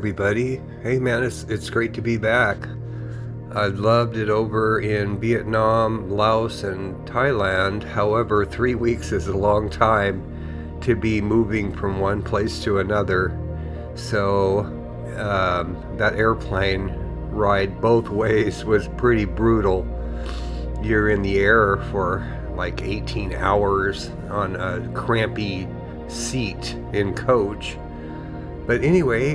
everybody. Hey man, it's great to be back. I loved it over in Vietnam, Laos, and Thailand. However, 3 weeks is a long time to be moving from one place to another. So that airplane ride both ways was pretty brutal. You're in the air for like 18 hours on a crampy seat in coach. But anyway,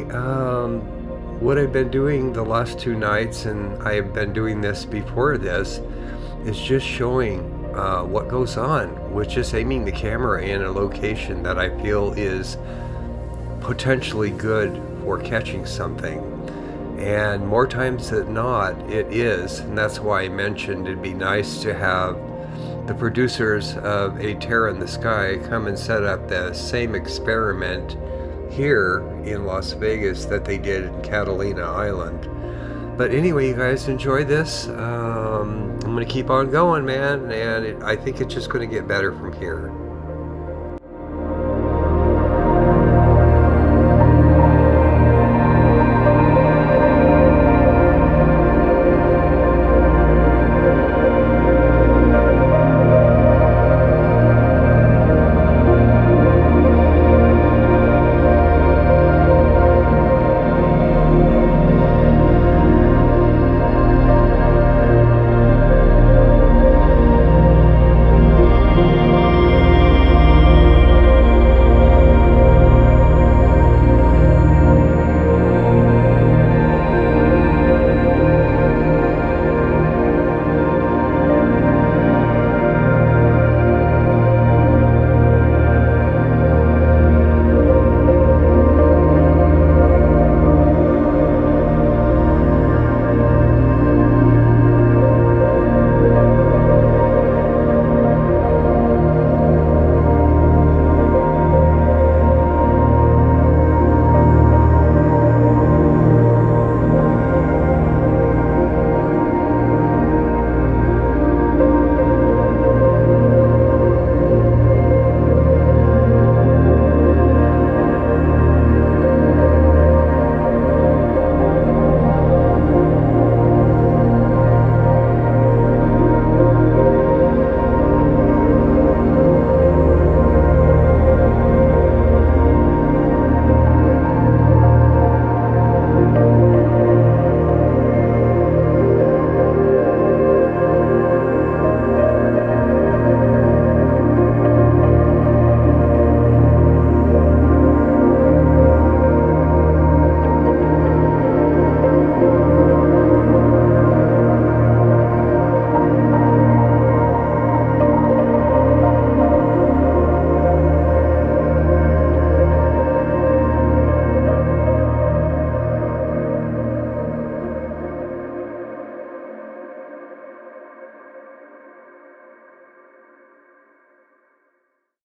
what I've been doing the last 2 nights, and I have been doing this before this, is just showing what goes on with just aiming the camera in a location that I feel is potentially good for catching something. And more times than not, it is. And that's why I mentioned it'd be nice to have the producers of A Terror in the Sky come and set up the same experiment here in Las Vegas that they did in Catalina Island. But anyway, you guys enjoy this. I'm going to keep on going, man, and I think it's just going to get better from here.